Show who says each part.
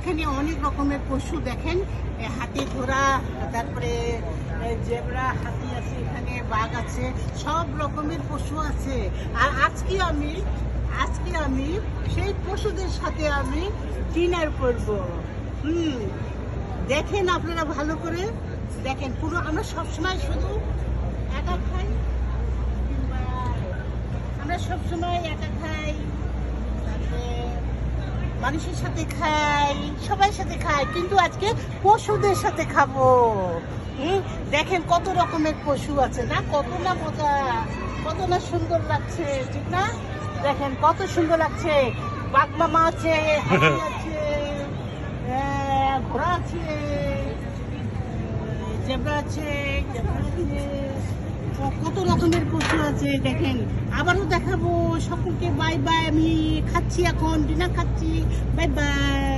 Speaker 1: এখানে অনেক রকমের পশু দেখেন, হাতি, ঘোড়া, তারপরে জেব্রা, হাতি আছে, এখানে বাঘ আছে, সব রকমের পশু আছে। আর আজকে আমি সেই পশুদের সাথে আমি ডিনার করব। দেখেন আপনারা ভালো করে দেখেন। পুরো আমরা সবসময় শুধু একা খাই, কিংবা আমরা সবসময় একা খাই, তারপরে মানুষের সাথে খাই, সবার সাথে খাই, কিন্তু আজকে পশুদের সাথে খাবো। দেখেন কত রকমের পশু আছে না, কত না মজা, কত না সুন্দর লাগছে, ঠিক না? দেখেন কত সুন্দর লাগছে। বাঘ মামা আছে, হাতি আছে, ঘোড়া আছে, জেব্রা আছে, কত রকমের পশু আছে দেখেন। আবারও দেখাবো। সকলকে বাই বাই। আমি খাচ্ছি, এখন ডিনার খাচ্ছি। Bye bye.